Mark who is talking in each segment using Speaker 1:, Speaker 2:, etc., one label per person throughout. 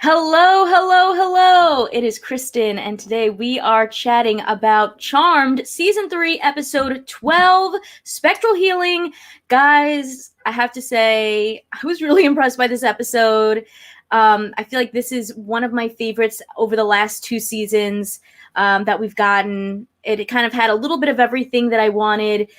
Speaker 1: Hello, hello, hello. It is Kristen, and today we are chatting about Charmed Season 3, Episode 12, Spectral Healing. Guys, I have to say, I was really impressed by this episode. I feel like this is one of my favorites over the last two seasons that we've gotten. It kind of had a little bit of everything that I wanted.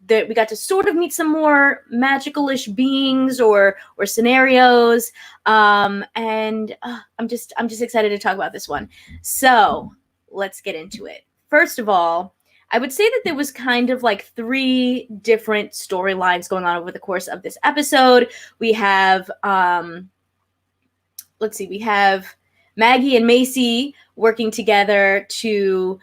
Speaker 1: That we got to sort of meet some more magical-ish beings or scenarios, and I'm just excited to talk about this one. So let's get into it. First of all, I would say that there was kind of like three different storylines going on over the course of this episode. We have we have Maggie and Macy working together to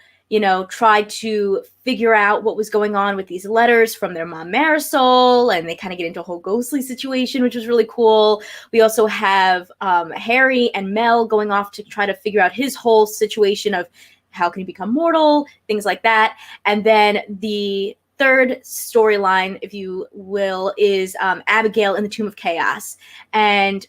Speaker 1: try to figure out what was going on with these letters from their mom Marisol, and they kind of get into a whole ghostly situation, which was really cool. We also have Harry and Mel going off to try to figure out his whole situation of how can he become mortal, things like that. And then the third storyline, if you will, is Abigail in the Tomb of Chaos. And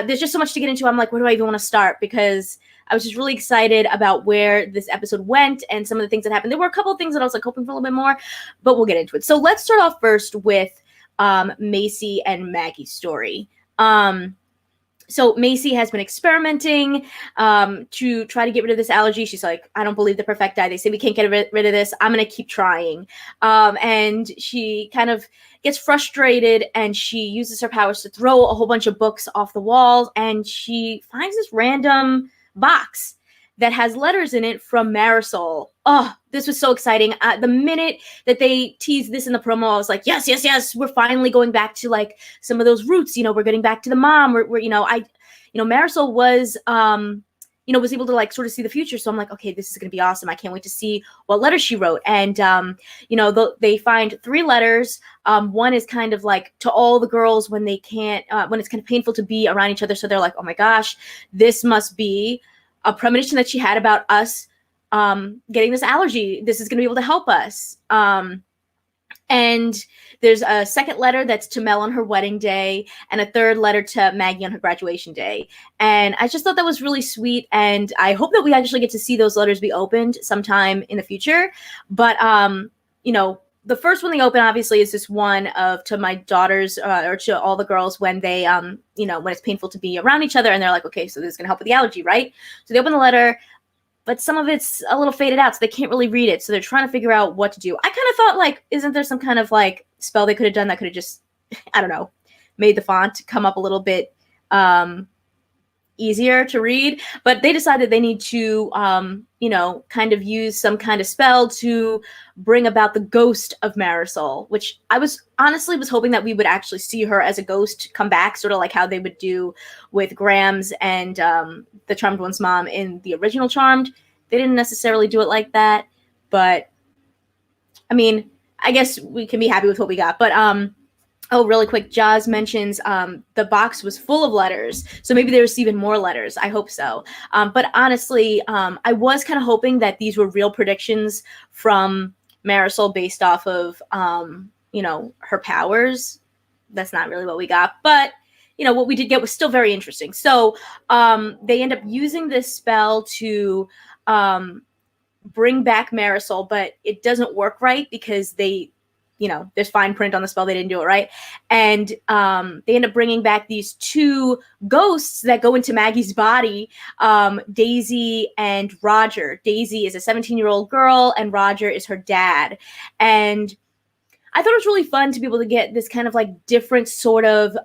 Speaker 1: there's just so much to get into. I'm like, where do I even want to start? Because I was just really excited about where this episode went and some of the things that happened. There were a couple of things that I was like hoping for a little bit more, but we'll get into it. So let's start off first with Macy and Maggie's story. So Macy has been experimenting to try to get rid of this allergy. She's like, I don't believe the perfecti. They say we can't get rid of this. I'm going to keep trying. And she kind of gets frustrated, and she uses her powers to throw a whole bunch of books off the walls, and she finds this random box that has letters in it from Marisol. Oh, this was so exciting. The minute that they teased this in the promo, I was like, yes, yes, yes. We're finally going back to like some of those roots. We're getting back to the mom. Marisol was, was able to like sort of see the future. So I'm like, okay, this is going to be awesome. I can't wait to see what letters she wrote. And, they find three letters. One is kind of like to all the girls when they can't, when it's kind of painful to be around each other. So they're like, oh my gosh, this must be a premonition that she had about us getting this allergy. This is going to be able to help us. And there's a second letter that's to Mel on her wedding day, and a third letter to Maggie on her graduation day. And I just thought that was really sweet, and I hope that we actually get to see those letters be opened sometime in the future. But the first one they open obviously is this one of to my daughters or to all the girls when they when it's painful to be around each other, and they're like, okay, so this is gonna help with the allergy, right? So they open the letter, but some of it's a little faded out, so they can't really read it. So they're trying to figure out what to do. I kind of thought, like, isn't there some kind of like spell they could have done that could have just, I don't know, made the font come up a little bit easier to read? But they decided they need to kind of use some kind of spell to bring about the ghost of Marisol, which I was honestly hoping that we would actually see her as a ghost come back, sort of like how they would do with Grams and the Charmed One's mom in the original Charmed. They didn't necessarily do it like that, but I mean, I guess we can be happy with what we got. But really quick, Jaz mentions the box was full of letters, so maybe there's even more letters. I hope so. But honestly, I was kind of hoping that these were real predictions from Marisol based off of, her powers. That's not really what we got, but what we did get was still very interesting. So they end up using this spell to bring back Marisol, but it doesn't work right because there's fine print on the spell. They didn't do it right. And they end up bringing back these two ghosts that go into Maggie's body, Daisy and Roger. Daisy is a 17-year-old girl, and Roger is her dad. And I thought it was really fun to be able to get this kind of like different sort of,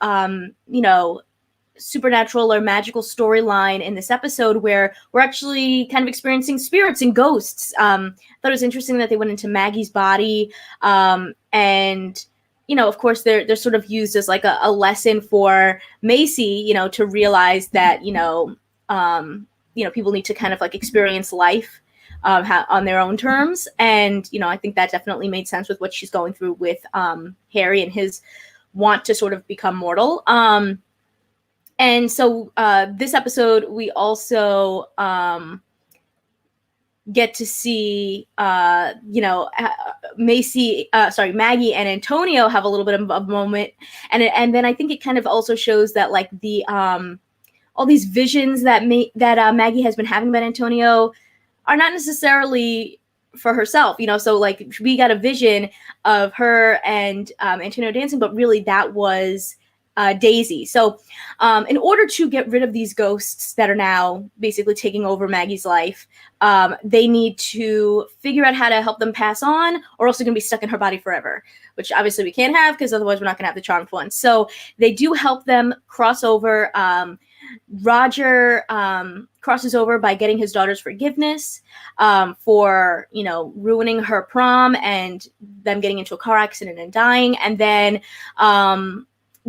Speaker 1: supernatural or magical storyline in this episode where we're actually kind of experiencing spirits and ghosts. I thought it was interesting that they went into Maggie's body, and of course they're sort of used as like a lesson for Macy, to realize that people need to kind of like experience life on their own terms. And I think that definitely made sense with what she's going through with Harry and his want to sort of become mortal. And so this episode, we also get to see, Maggie and Antonio have a little bit of a moment. And then I think it kind of also shows that like the all these visions that Maggie has been having about Antonio are not necessarily for herself, so like we got a vision of her and Antonio dancing, but really that was Daisy. So in order to get rid of these ghosts that are now basically taking over Maggie's life, they need to figure out how to help them pass on, or else they're going to be stuck in her body forever, which obviously we can't have because otherwise we're not going to have the charmed one. So they do help them cross over. Roger crosses over by getting his daughter's forgiveness for, ruining her prom and them getting into a car accident and dying. And then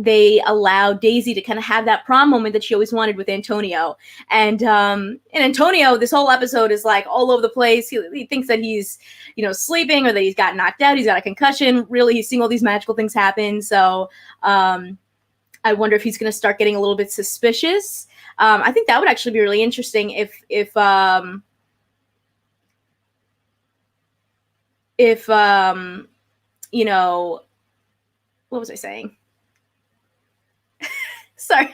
Speaker 1: they allow Daisy to kind of have that prom moment that she always wanted with Antonio. And Antonio, this whole episode is like all over the place. He thinks that he's, sleeping, or that he's got knocked out. He's got a concussion. Really, he's seeing all these magical things happen. So I wonder if he's going to start getting a little bit suspicious. I think that would actually be really interesting if what was I saying? Sorry.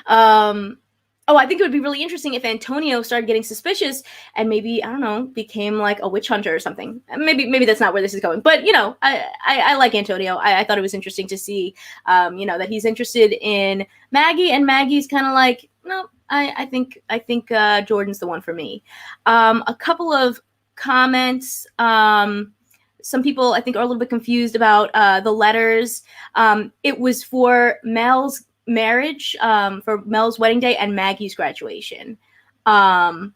Speaker 1: I think it would be really interesting if Antonio started getting suspicious and maybe, I don't know, became like a witch hunter or something. Maybe that's not where this is going. But, I like Antonio. I thought it was interesting to see, that he's interested in Maggie, and Maggie's kind of like, no, I think Jordan's the one for me. A couple of comments. Some people, I think, are a little bit confused about the letters. It was for Mel's marriage, for Mel's wedding day and Maggie's graduation. I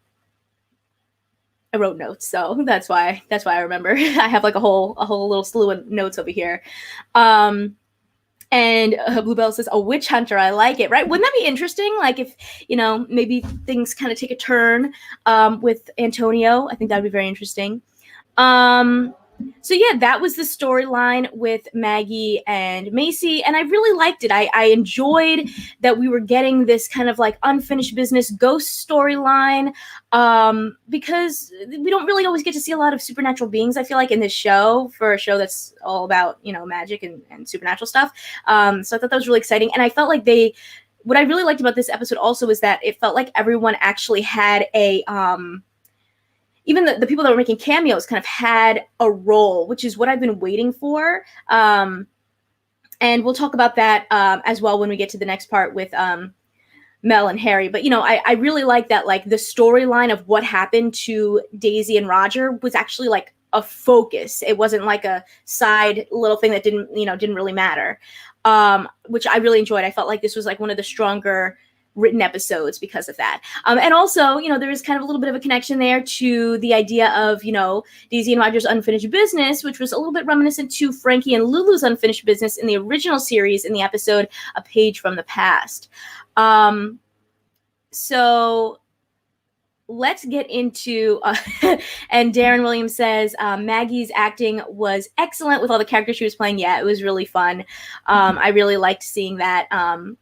Speaker 1: wrote notes, so that's why I remember. I have like a whole little slew of notes over here. And Bluebell says, a witch hunter. I like it, right? Wouldn't that be interesting? Like if, maybe things kind of take a turn with Antonio. I think that would be very interesting. So yeah, that was the storyline with Maggie and Macy, and I really liked it. I enjoyed that we were getting this kind of like unfinished business ghost storyline, because we don't really always get to see a lot of supernatural beings, I feel like, in this show, for a show that's all about, magic and supernatural stuff. So I thought that was really exciting, and I felt like what I really liked about this episode also is that it felt like everyone actually had a even the people that were making cameos kind of had a role, which is what I've been waiting for. And we'll talk about that as well when we get to the next part with Mel and Harry. But, I really like that, like, the storyline of what happened to Daisy and Roger was actually, like, a focus. It wasn't like a side little thing that didn't really matter, which I really enjoyed. I felt like this was, like, one of the stronger written episodes because of that. And also, there is kind of a little bit of a connection there to the idea of, Daisy and Roger's unfinished business, which was a little bit reminiscent to Frankie and Lulu's unfinished business in the original series in the episode A Page from the Past. So let's get into, and Darren Williams says, Maggie's acting was excellent with all the characters she was playing. Yeah, it was really fun. I really liked seeing that.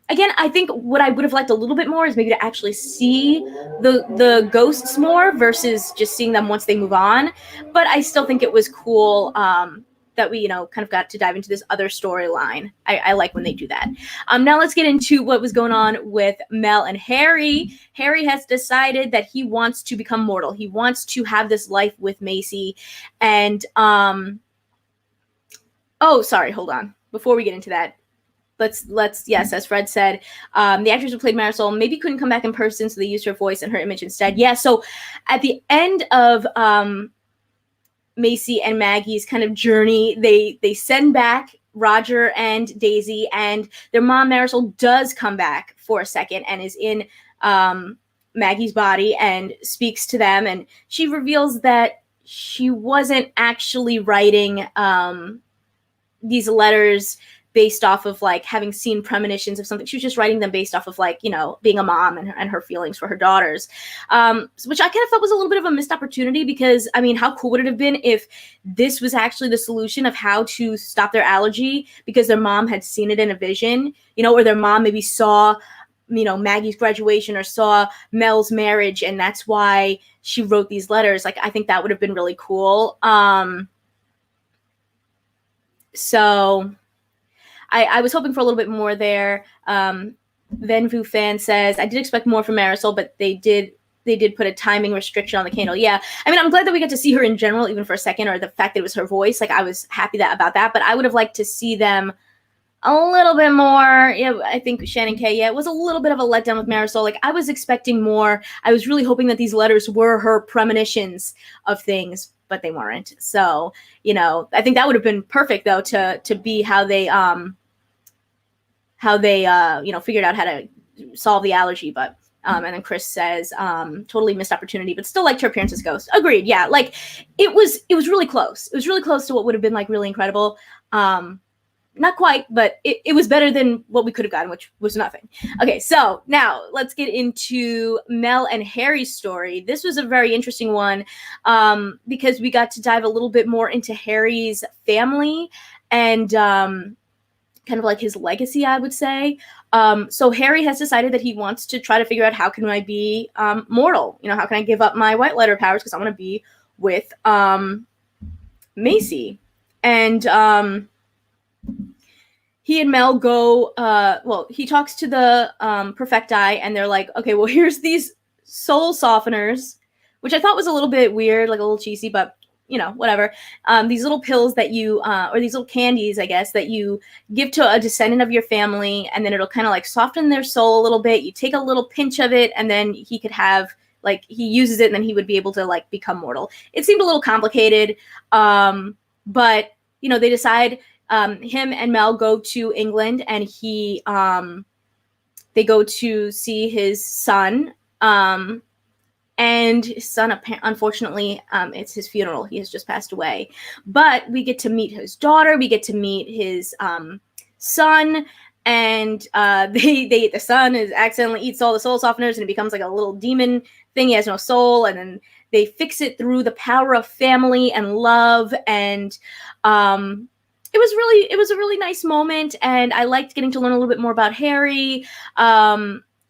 Speaker 1: Again, I think what I would have liked a little bit more is maybe to actually see the ghosts more versus just seeing them once they move on. But I still think it was cool that we, kind of got to dive into this other storyline. I like when they do that. Now let's get into what was going on with Mel and Harry. Harry has decided that he wants to become mortal. He wants to have this life with Macy. And, sorry, hold on. Before we get into that, yes, as Fred said, the actress who played Marisol maybe couldn't come back in person, so they used her voice and her image instead. Yeah, so at the end of Macy and Maggie's kind of journey, they send back Roger and Daisy, and their mom Marisol does come back for a second and is in Maggie's body and speaks to them, and she reveals that she wasn't actually writing these letters based off of like having seen premonitions of something. She was just writing them based off of like, being a mom and her feelings for her daughters, which I kind of thought was a little bit of a missed opportunity, because I mean, how cool would it have been if this was actually the solution of how to stop their allergy, because their mom had seen it in a vision, or their mom maybe saw, Maggie's graduation or saw Mel's marriage, and that's why she wrote these letters. Like, I think that would have been really cool. So I was hoping for a little bit more there. Venvu fan says, I did expect more from Marisol, but they did put a timing restriction on the candle. Yeah. I mean, I'm glad that we got to see her in general, even for a second, or the fact that it was her voice. Like, I was happy about that, but I would have liked to see them a little bit more. Yeah, I think Shannon K, it was a little bit of a letdown with Marisol. Like, I was expecting more. I was really hoping that these letters were her premonitions of things, but they weren't. So, I think that would have been perfect, though, to be how they figured out how to solve the allergy. But and then Chris says, totally missed opportunity, but still liked her appearance as Ghost. Agreed. Yeah, like it was really close. It was really close to what would have been like really incredible. Not quite, but it was better than what we could have gotten, which was nothing. Okay, so now let's get into Mel and Harry's story. This was a very interesting one because we got to dive a little bit more into Harry's family and kind of like his legacy, I would say. So Harry has decided that he wants to try to figure out how can I be mortal? How can I give up my whitelighter powers because I want to be with Macy. And he and Mel go, he talks to the Perfecti, and they're like, okay, well, here's these soul softeners, which I thought was a little bit weird, like a little cheesy, but whatever. These little pills that you, or these little candies, I guess, that you give to a descendant of your family, and then it'll kind of like soften their soul a little bit. You take a little pinch of it, and then he could have, like, he uses it, and then he would be able to, like, become mortal. It seemed a little complicated, but, they decide, him and Mel go to England, and they go to see his son, and his son, unfortunately, it's his funeral. He has just passed away. But we get to meet his daughter. We get to meet his son. And the son accidentally eats all the soul softeners, and it becomes like a little demon thing. He has no soul. And then they fix it through the power of family and love. And it was a really nice moment. And I liked getting to learn a little bit more about Harry.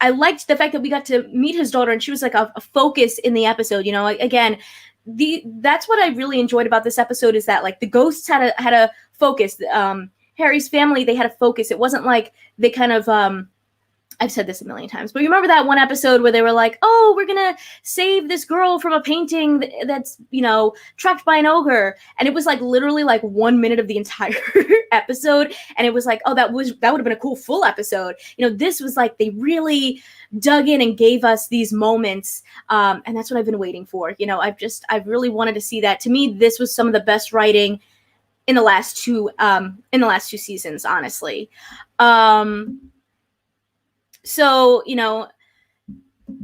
Speaker 1: I liked the fact that we got to meet his daughter, and she was like a focus in the episode. Again, that's what I really enjoyed about this episode, is that like the ghosts had a focus. Harry's family, they had a focus. It wasn't like they kind of I've said this a million times, but you remember that one episode where they were like, oh, we're going to save this girl from a painting that's, trapped by an ogre. And it was like literally like 1 minute of the entire episode. And it was like, oh, that would have been a cool full episode. This was like, they really dug in and gave us these moments. And that's what I've been waiting for. I've really wanted to see that. To me, this was some of the best writing in the last two seasons, honestly. So,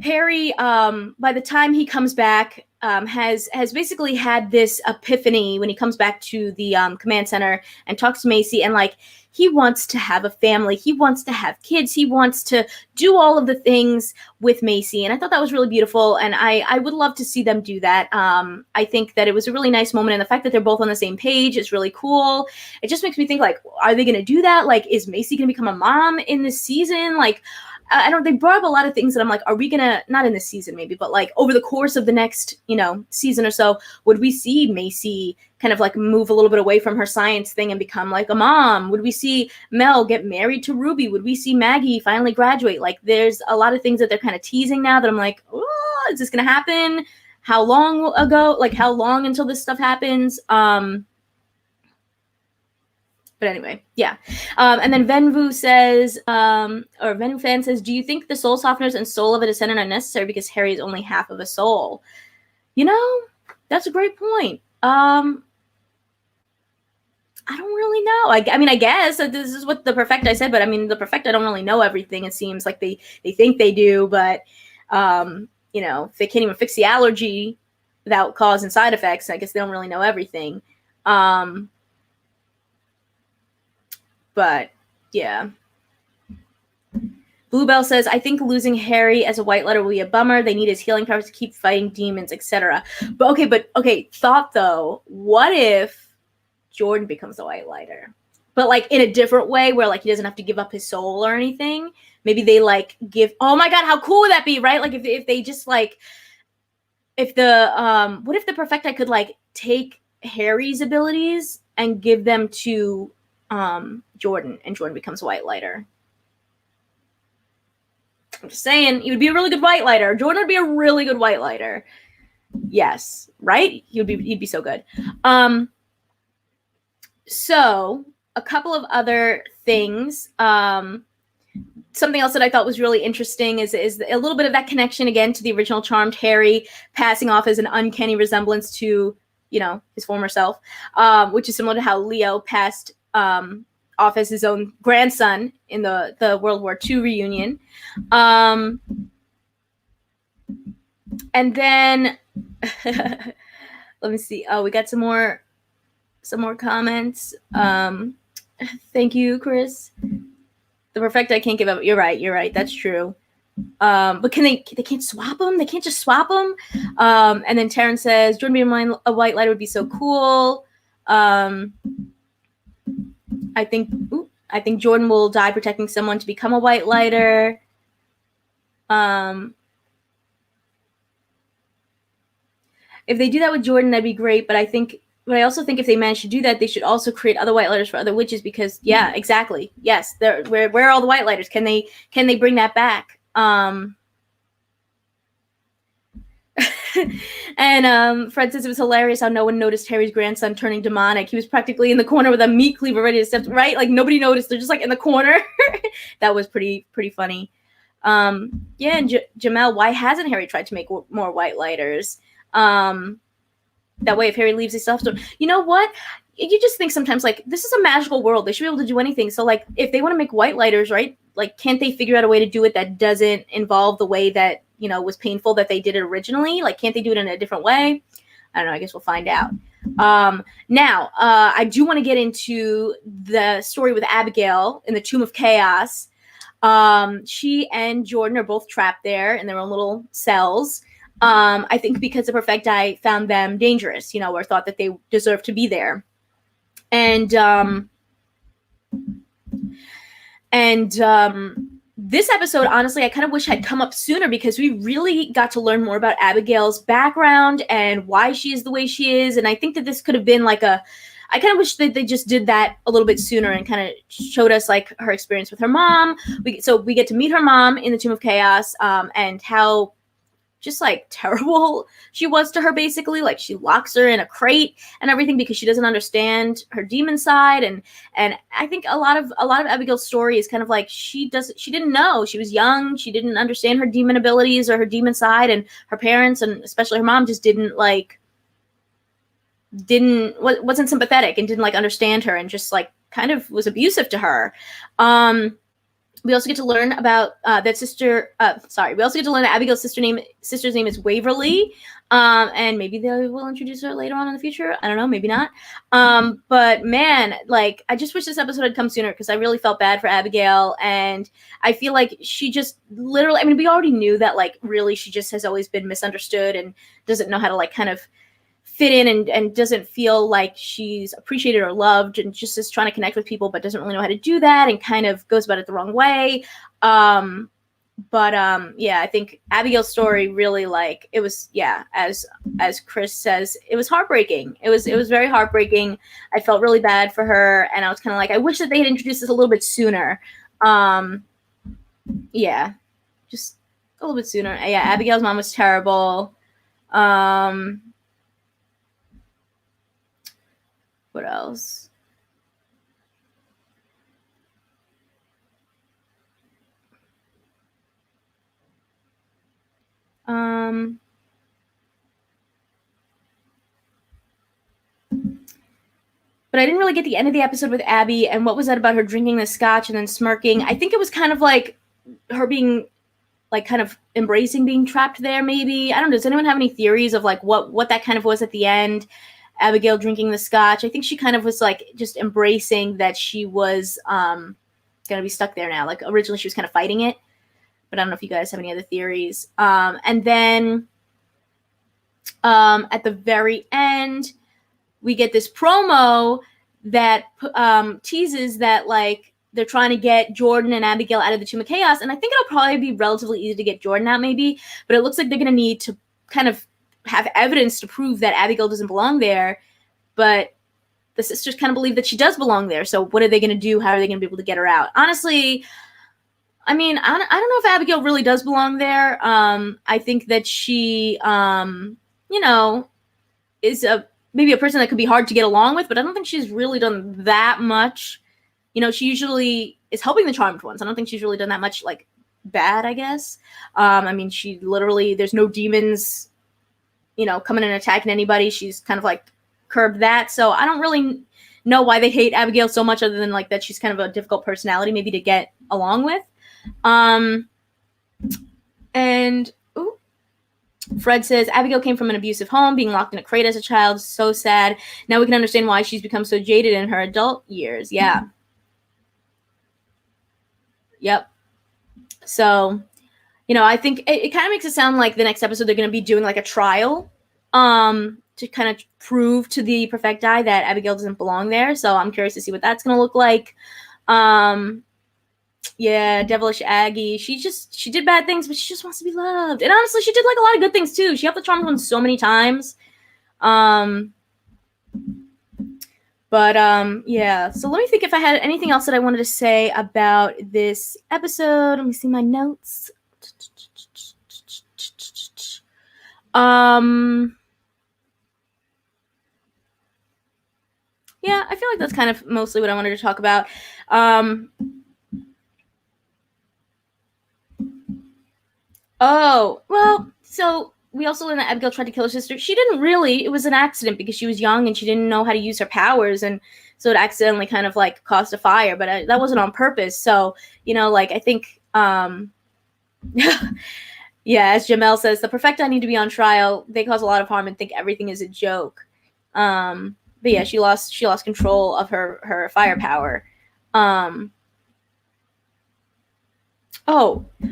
Speaker 1: Harry, by the time he comes back, has basically had this epiphany when he comes back to the command center and talks to Macy, and like he wants to have a family, he wants to have kids, he wants to do all of the things with Macy, and I thought that was really beautiful, and I would love to see them do that. I think that it was a really nice moment, and the fact that they're both on the same page is really cool. It just makes me think, like, are they going to do that? Like, is Macy going to become a mom in this season? Like, they brought up a lot of things that I'm like, are we going to, not in this season maybe, but like over the course of the next, season or so, would we see Macy kind of like move a little bit away from her science thing and become like a mom? Would we see Mel get married to Ruby? Would we see Maggie finally graduate? Like, there's a lot of things that they're kind of teasing now that I'm like, oh, is this going to happen? How long until this stuff happens? But anyway, yeah. And then Venvu says, or Venvu fan says, do you think the soul softeners and soul of a descendant are necessary because Harry is only half of a soul? That's a great point. I don't really know. I mean, I guess this is what the Perfecti said, but I mean, the Perfecti don't really know everything. It seems like they think they do, but, if they can't even fix the allergy without causing side effects, I guess they don't really know everything. But yeah. Bluebell says, I think losing Harry as a whitelighter will be a bummer. They need his healing powers to keep fighting demons, etc. But okay, thought though, what if Jordan becomes a whitelighter? But like in a different way where like he doesn't have to give up his soul or anything. Maybe they like give, oh my God, how cool would that be, right? Like if they just like, what if the Perfecti could like take Harry's abilities and give them to Jordan, and Jordan becomes a whitelighter? I'm just saying, he would be a really good whitelighter. Jordan would be a really good whitelighter. Yes, right? He'd be so good. So a couple of other things. Something else that I thought was really interesting is a little bit of that connection again to the original Charmed Harry passing off as an uncanny resemblance to, you know, his former self, which is similar to how Leo passed off as his own grandson in the World War II reunion. And then let me see. Oh, we got some more comments. Thank you, Chris. The perfect I can't give up. You're right. That's true. But they can't swap them? They can't just swap them? And then Taryn says, Jordan being a whitelighter would be so cool. I think Jordan will die protecting someone to become a whitelighter. If they do that with Jordan, that'd be great. But I also think if they manage to do that, they should also create other whitelighters for other witches because, yeah, exactly. Yes, where are all the whitelighters? Can they bring that back? And Fred says it was hilarious how no one noticed Harry's grandson turning demonic. He was practically in the corner with a meat cleaver ready to step, right? Like nobody noticed. They're just like in the corner. That was pretty funny. Yeah, and Jamel, why hasn't Harry tried to make more whitelighters? That way, if Harry leaves, they still have to. You know what? You just think sometimes, like, this is a magical world. They should be able to do anything. So, like, if they want to make whitelighters, right? Like, can't they figure out a way to do it that doesn't involve the way that, you know, was painful that they did it originally? Like, can't they do it in a different way? I don't know. I guess we'll find out. Now, I do want to get into the story with Abigail in the Tomb of Chaos. She and Jordan are both trapped there in their own little cells. I think because the Perfecti found them dangerous, you know, or thought that they deserved to be there. And this episode, honestly, I kind of wish had come up sooner because we really got to learn more about Abigail's background and why she is the way she is. And I think that this could have been like I kind of wish that they just did that a little bit sooner and kind of showed us like her experience with her mom. So we get to meet her mom in the Tomb of Chaos, and how just like terrible she was to her, basically. Like she locks her in a crate and everything because she doesn't understand her demon side. And I think a lot of Abigail's story is kind of like she didn't know. She was young. She didn't understand her demon abilities or her demon side, and her parents and especially her mom just wasn't sympathetic and didn't like understand her and just like kind of was abusive to her. We also get to learn about that sister. We also get to learn that Abigail's sister's name is Waverly, and maybe they will introduce her later on in the future. I don't know, maybe not. But man, like I just wish this episode had come sooner because I really felt bad for Abigail, and I feel like she just literally. I mean, we already knew that like really she just has always been misunderstood and doesn't know how to like kind of fit in and doesn't feel like she's appreciated or loved and just is trying to connect with people but doesn't really know how to do that and kind of goes about it the wrong way. Yeah, I think Abigail's story really like it was, yeah, as Chris says, it was heartbreaking. It was very heartbreaking. I felt really bad for her and I was kind of like, I wish that they had introduced this a little bit sooner. Yeah, just a little bit sooner. Yeah, Abigail's mom was terrible. What else? But I didn't really get the end of the episode with Abby and what was that about her drinking the scotch and then smirking. I think it was kind of like her being like kind of embracing being trapped there, maybe. I don't know. Does anyone have any theories of like what that kind of was at the end? Abigail drinking the scotch. I think she kind of was like just embracing that she was gonna be stuck there now. Like originally she was kind of fighting it, but I don't know if you guys have any other theories. And then at the very end, we get this promo that teases that like they're trying to get Jordan and Abigail out of the Tomb of Chaos, and I think it'll probably be relatively easy to get Jordan out, maybe. But it looks like they're gonna need to kind of have evidence to prove that Abigail doesn't belong there, but the sisters kind of believe that she does belong there. So what are they going to do? How are they going to be able to get her out? Honestly, I mean, I don't know if Abigail really does belong there. I think that she, you know, is maybe a person that could be hard to get along with, but I don't think she's really done that much. You know, she usually is helping the charmed ones. I don't think she's really done that much, like, bad, I guess. I mean, she literally, there's no demons, you know, coming and attacking anybody. She's kind of like curbed that. So I don't really know why they hate Abigail so much, other than like that she's kind of a difficult personality maybe to get along with. And ooh, Fred says, Abigail came from an abusive home, being locked in a crate as a child. So sad. Now we can understand why she's become so jaded in her adult years. Yeah. Yep. So, you know, I think it kind of makes it sound like the next episode they're going to be doing like a trial to kind of prove to the Perfecti that Abigail doesn't belong there. So I'm curious to see what that's going to look like. Yeah, devilish Aggie. She did bad things, but she just wants to be loved. And honestly, she did like a lot of good things too. She helped the Charmed Ones so many times. Yeah. So let me think if I had anything else that I wanted to say about this episode. Let me see my notes. Yeah, I feel like that's kind of mostly what I wanted to talk about. Oh, well, so we also learned that Abigail tried to kill her sister. She didn't really. It was an accident because she was young and she didn't know how to use her powers, and so it accidentally kind of like caused a fire, but that wasn't on purpose. So, you know, like I think, yeah, as Jamel says, the Perfecti need to be on trial. They cause a lot of harm and think everything is a joke. But yeah, she lost control of her firepower. Oh,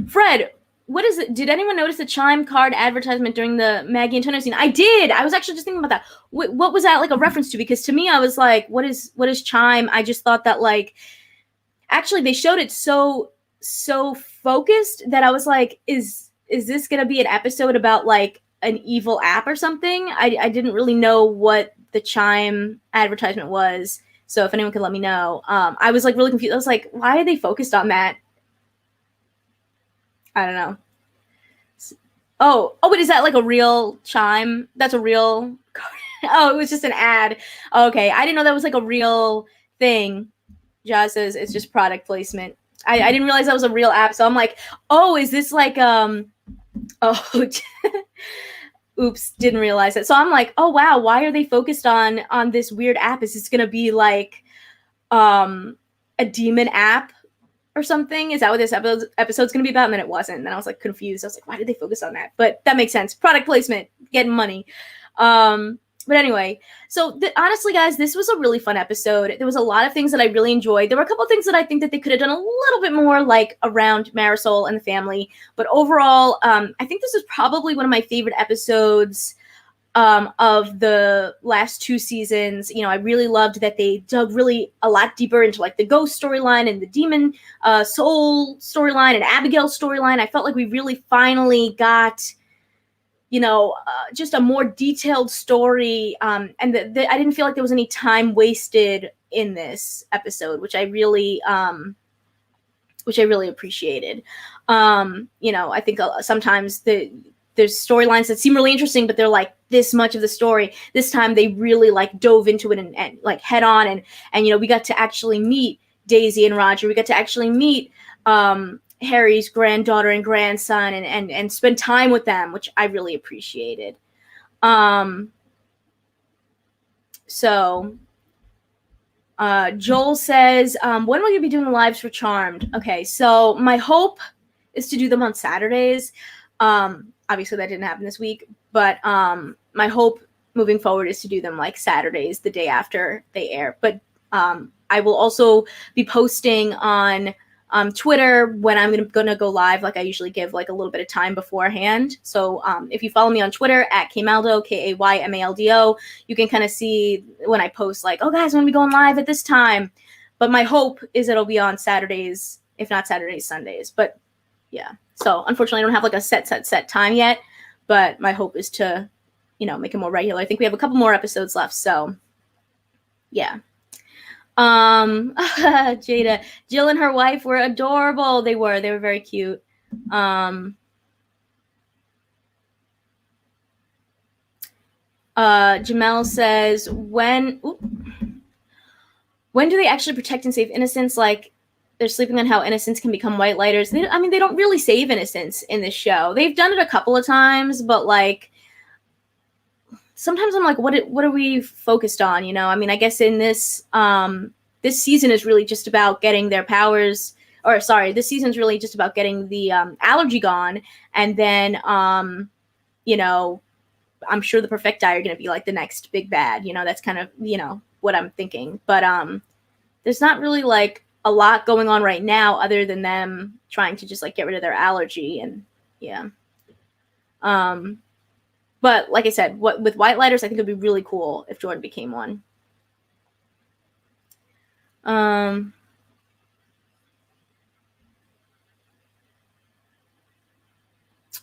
Speaker 1: Fred, what is it? Did anyone notice the chime card advertisement during the Maggie and Antonio scene? I did. I was actually just thinking about that. What was that like a reference to? Because to me, I was like, what is chime? I just thought that like, actually, they showed it so focused that I was like, is this gonna be an episode about like an evil app or something? I didn't really know what the chime advertisement was. So if anyone could let me know. I was like really confused. I was like, why are they focused on that? I don't know. Oh, wait, is that like a real chime? That's a real. Oh, it was just an ad. Okay, I didn't know that was like a real thing. Jazz says it's just product placement. I didn't realize that was a real app, so I'm like, oh, is this like oh, oops, didn't realize it. So I'm like, oh wow, why are they focused on this weird app? Is this gonna be like a demon app or something? Is that what this episode's gonna be about? And then it wasn't. And then I was like confused. I was like, why did they focus on that? But that makes sense. Product placement, getting money. But anyway, so honestly, guys, this was a really fun episode. There was a lot of things that I really enjoyed. There were a couple of things that I think that they could have done a little bit more, like around Marisol and the family. But overall, I think this is probably one of my favorite episodes of the last two seasons. You know, I really loved that they dug really a lot deeper into like the ghost storyline and the demon soul storyline and Abigail's storyline. I felt like we really finally got, you know, just a more detailed story. And I didn't feel like there was any time wasted in this episode, which I really appreciated. You know, I think sometimes there's storylines that seem really interesting, but they're like this much of the story. This time they really like dove into it and like head on. And, you know, we got to actually meet Daisy and Roger. We got to actually meet, Harry's granddaughter and grandson and spend time with them, which I really appreciated. So Joel says, when will you be doing the lives for Charmed? Okay, so my hope is to do them on Saturdays. Obviously that didn't happen this week, but my hope moving forward is to do them like Saturdays, the day after they air. But I will also be posting on Twitter when I'm gonna go live. Like I usually give like a little bit of time beforehand. So if you follow me on Twitter at Kaymaldo, Kaymaldo, you can kind of see when I post like, oh guys, I'm gonna be going live at this time. But my hope is it'll be on Saturdays, if not Saturdays, Sundays. But yeah. So unfortunately I don't have like a set time yet, but my hope is to, you know, make it more regular. I think we have a couple more episodes left. So yeah. Jada, Jill and her wife were adorable. They were very cute. Jamel says, when do they actually protect and save innocents? Like, they're sleeping on how innocents can become whitelighters. They don't really save innocents in this show. They've done it a couple of times, but like, sometimes I'm like, what are we focused on? You know, I mean, I guess in this this season is really just about getting their powers. Or sorry, this season's really just about getting the allergy gone, and then you know, I'm sure the Perfecti are going to be like the next big bad. You know, that's kind of, you know, what I'm thinking. But there's not really like a lot going on right now other than them trying to just like get rid of their allergy. And yeah. But like I said, with whitelighters, I think it'd be really cool if Jordan became one.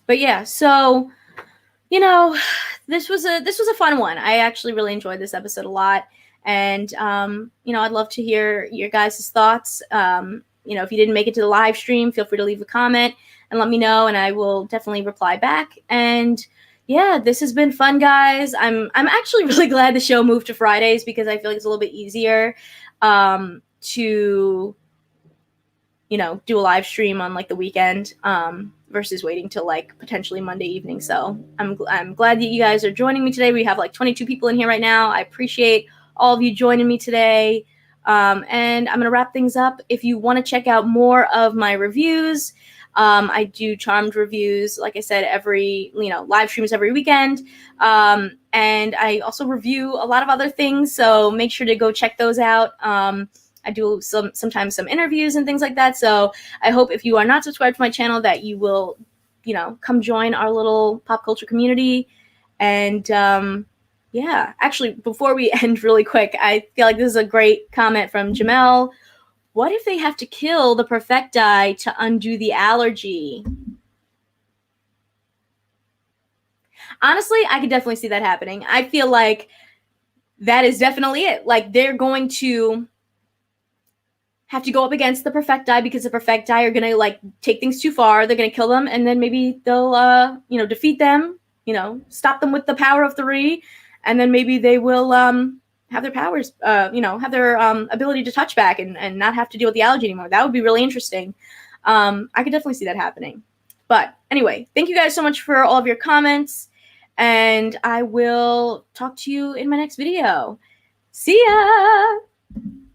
Speaker 1: But yeah, so, you know, this was a fun one. I actually really enjoyed this episode a lot. And, you know, I'd love to hear your guys' thoughts. You know, if you didn't make it to the live stream, feel free to leave a comment and let me know, and I will definitely reply back. And yeah, this has been fun, guys. I'm actually really glad the show moved to Fridays because I feel like it's a little bit easier to, you know, do a live stream on like the weekend versus waiting till like potentially Monday evening. So I'm glad that you guys are joining me today. We have like 22 people in here right now. I appreciate all of you joining me today. And I'm going to wrap things up. If you want to check out more of my reviews, I do Charmed reviews, like I said, every, you know, live streams every weekend. And I also review a lot of other things, so make sure to go check those out. I do sometimes some interviews and things like that. So I hope if you are not subscribed to my channel that you will, you know, come join our little pop culture community. And yeah, actually, before we end really quick, I feel like this is a great comment from Jamel. What if they have to kill the Perfecti to undo the allergy? Honestly, I could definitely see that happening. I feel like that is definitely it. Like, they're going to have to go up against the Perfecti because the Perfecti are going to like take things too far. They're going to kill them, and then maybe they'll you know, defeat them, you know, stop them with the power of 3, and then maybe they will have their powers, you know, have their ability to touch back and not have to deal with the allergy anymore. That would be really interesting. I could definitely see that happening. But anyway, thank you guys so much for all of your comments, and I will talk to you in my next video. See ya!